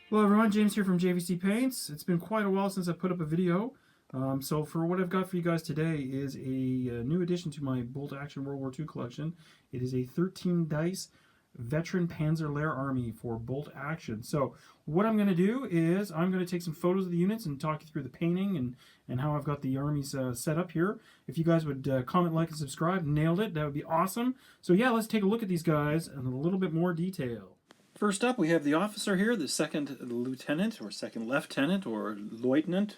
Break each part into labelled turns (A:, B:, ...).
A: Hello everyone, James here from JVC Paints. It's been quite a while since I put up a video. So for what I've got for you guys today is a new addition to my Bolt Action World War II collection. It is a 13 dice veteran Panzer Lehr Army for Bolt Action. So what I'm going to do is I'm going to take some photos of the units and talk you through the painting and how I've got the armies set up here. If you guys would comment, like, and subscribe, nailed it, that would be awesome. So yeah, let's take a look at these guys in a little bit more detail. First up, we have the officer here, the second lieutenant, or second lieutenant, or lieutenant,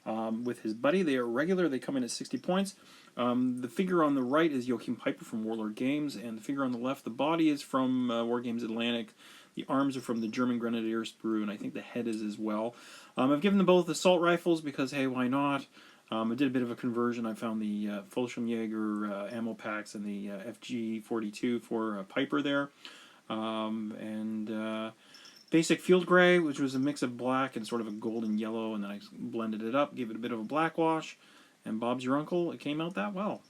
A: with his buddy. They are regular. They come in at 60 points. The figure on the right is Joachim Piper from Warlord Games, and the figure on the left, the body is from War Games Atlantic. The arms are from the German Grenadiers sprue, and I think the head is as well. I've given them both assault rifles because, hey, why not? I did a bit of a conversion. I found the Fallschirmjäger ammo packs and the FG42 for Piper there. Basic field gray, which was a mix of black and sort of a golden yellow, and then I blended it up, gave it a bit of a black wash, and Bob's your uncle. It came out that well.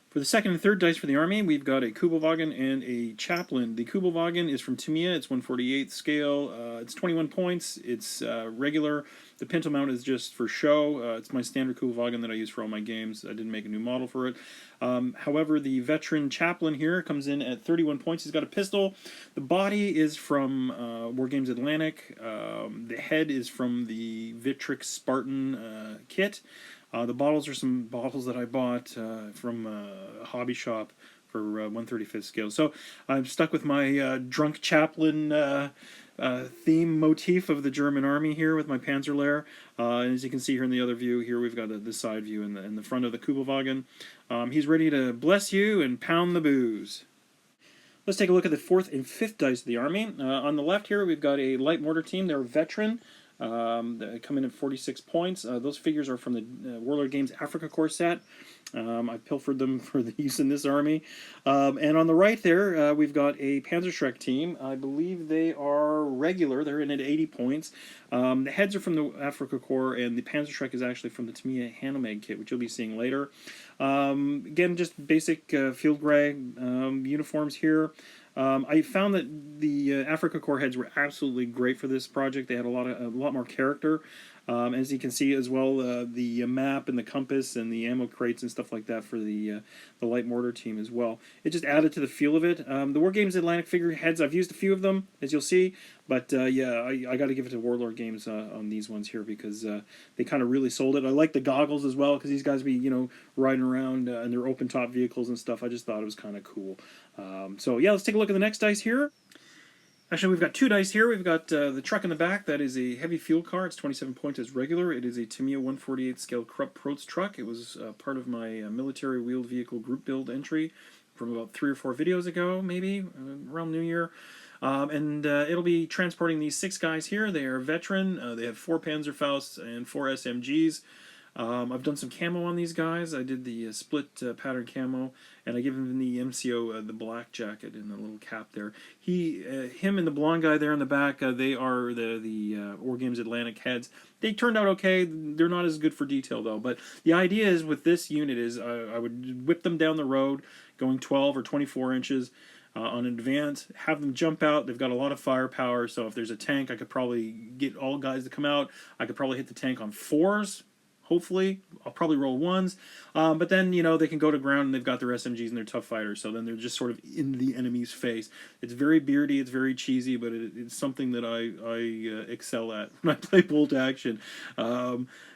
A: For the second and third dice for the army, we've got a Kubelwagen and a Chaplain. The Kubelwagen is from Tamiya. It's 1/48 scale. It's 21 points. It's regular. The pintle mount is just for show. It's my standard Kubelwagen that I use for all my games. I didn't make a new model for it. However, the veteran Chaplain here comes in at 31 points. He's got a pistol. The body is from War Games Atlantic. The head is from the Vitrix Spartan kit. The bottles are some bottles that I bought from a hobby shop for 1/35 scale. So I'm stuck with my drunk chaplain theme motif of the German Army here with my Panzer Lehr. And as you can see here in the other view, here we've got the side view in the front of the Kubelwagen. He's ready to bless you and pound the booze. Let's take a look at the fourth and fifth dice of the Army. On the left here, we've got a light mortar team. They're veteran. They come in at 46 points. Those figures are from the Warlord Games Africa Corps set. I pilfered them for the use in this army. And on the right there, we've got a Panzerschreck team. I believe they are regular. They're in at 80 points. The heads are from the Africa Corps, and the Panzerschreck is actually from the Tamiya Hanomag kit, which you'll be seeing later. Again, just basic field gray uniforms here. I found that the Africa Corps heads were absolutely great for this project. They had a lot more character. As you can see as well, the map and the compass and the ammo crates and stuff like that for the light mortar team as well. It just added to the feel of it. The War Games Atlantic figure heads, I've used a few of them, as you'll see, but yeah, I got to give it to Warlord Games on these ones here because they kind of really sold it. I like the goggles as well because these guys be riding around in their open top vehicles and stuff. I just thought it was kind of cool. So yeah, let's take a look at the next dice here. Actually, we've got two dice here. We've got the truck in the back. That is a heavy fuel car. It's 27 points as regular. It is a Tamiya 1/48 scale Krupp Proz truck. It was part of my military wheeled vehicle group build entry from about 3 or 4 videos ago, maybe, around New Year. It'll be transporting these 6 guys here. They are veteran. They have 4 Panzerfausts and 4 SMGs. I've done some camo on these guys. I did the split pattern camo, and I give him the MCO, the black jacket and the little cap there. Him and the blonde guy there in the back, they are the War Games Atlantic heads. They turned out okay. They're not as good for detail though. But the idea is with this unit is I would whip them down the road, going 12 or 24 inches. On advance, have them jump out. They've got a lot of firepower, so if there's a tank, I could probably get all guys to come out. I could probably hit the tank on 4s. Hopefully, I'll probably roll 1s, but then they can go to ground and they've got their SMGs and they're tough fighters. So then they're just sort of in the enemy's face. It's very beardy, it's very cheesy, but it's something that I excel at when I play Bolt Action.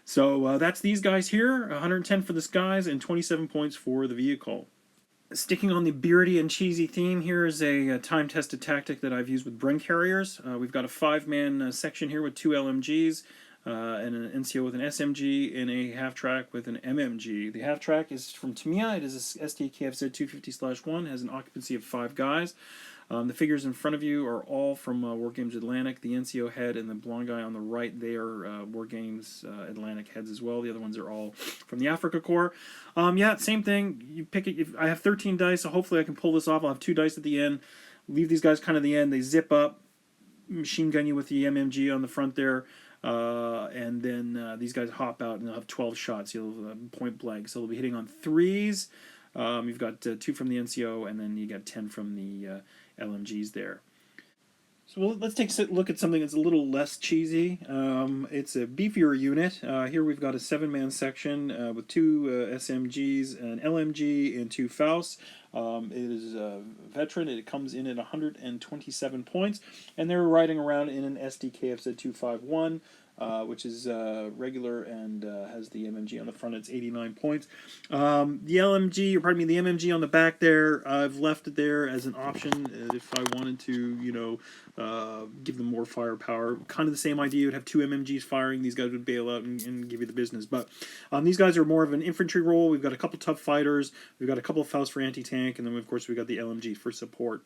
A: So that's these guys here. 110 for the skies and 27 points for the vehicle. Sticking on the beardy and cheesy theme, here is a time-tested tactic that I've used with Bren carriers. We've got a 5-man section here with 2 LMGs. And an NCO with an SMG and a half-track with an MMG. The half-track is from Tamiya. It is a STKFZ 250/1, has an occupancy of 5 guys. The figures in front of you are all from War Games Atlantic. The NCO head and the blonde guy on the right, they are War Games Atlantic heads as well. The other ones are all from the Africa Corps. Yeah, same thing. You pick it. I have 13 dice, so hopefully I can pull this off. I'll have 2 dice at the end. Leave these guys kind of at the end. They zip up, machine gun you with the MMG on the front there. And then these guys hop out and they'll have 12 shots. You'll point blank. So they'll be hitting on 3s. You've got 2 from the NCO, and then you got 10 from the LMGs there. So let's take a look at something that's a little less cheesy. It's a beefier unit. Here we've got a 7-man section with 2 SMGs, an LMG, and 2 Fausts. It is a veteran. It comes in at 127 points, and they're riding around in an SDKFZ 251. Which is regular and has the MMG on the front. It's 89 points. The LMG, or pardon me, the MMG on the back there, I've left it there as an option if I wanted to, you know, give them more firepower. Kind of the same idea. You'd have 2 MMGs firing. These guys would bail out and give you the business. But these guys are more of an infantry role. We've got a couple tough fighters. We've got a couple of Faust for anti-tank. And then, of course, we've got the LMG for support.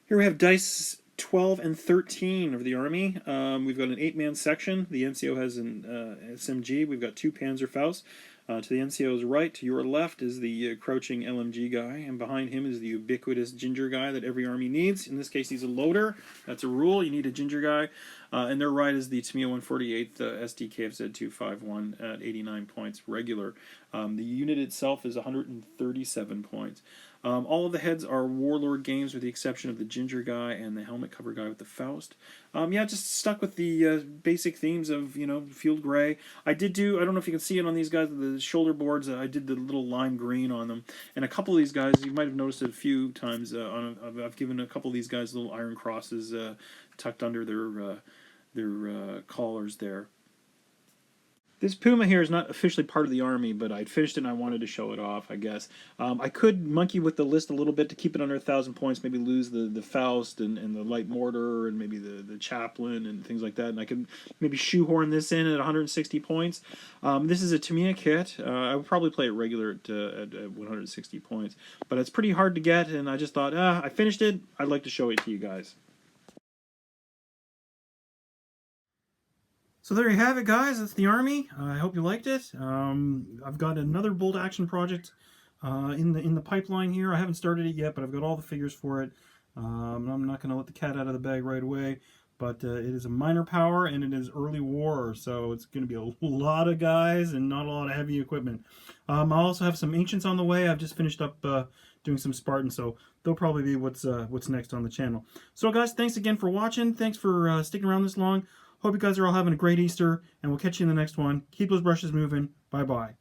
A: Here we have dice 12 and 13 of the Army. We've got an 8-man section. The NCO has an SMG. We've got 2 Panzer Fausts. To the NCO's right, to your left, is the crouching LMG guy, and behind him is the ubiquitous ginger guy that every army needs. In this case, he's a loader. That's a rule. You need a ginger guy. And their right is the Tamiya 148 SDKFZ 251 at 89 points regular. The unit itself is 137 points. All of the heads are Warlord games with the exception of the ginger guy and the helmet cover guy with the Faust. Yeah, just stuck with the basic themes of, you know, field gray. I don't know if you can see it on these guys, the shoulder boards, I did the little lime green on them. And a couple of these guys, you might have noticed it a few times, I've given a couple of these guys little iron crosses tucked under their collars there. This Puma here is not officially part of the Army, but I'd finished it and I wanted to show it off, I guess. I could monkey with the list a little bit to keep it under 1,000 points, maybe lose the Faust and the light mortar and maybe the Chaplain and things like that, and I could maybe shoehorn this in at 160 points. This is a Tamiya kit. I would probably play it regular at 160 points, but it's pretty hard to get, and I just thought, I finished it, I'd like to show it to you guys. So there you have it, guys. That's the Army. I hope you liked it. I've got another bolt action project in the pipeline here. I haven't started it yet, but I've got all the figures for it. I'm not going to let the cat out of the bag right away, but it is a minor power and it is early war, so it's going to be a lot of guys and not a lot of heavy equipment. I'll also have some Ancients on the way. I've just finished up doing some Spartans, so they'll probably be what's next on the channel. So guys, thanks again for watching. Thanks for sticking around this long. Hope you guys are all having a great Easter, and we'll catch you in the next one. Keep those brushes moving. Bye-bye.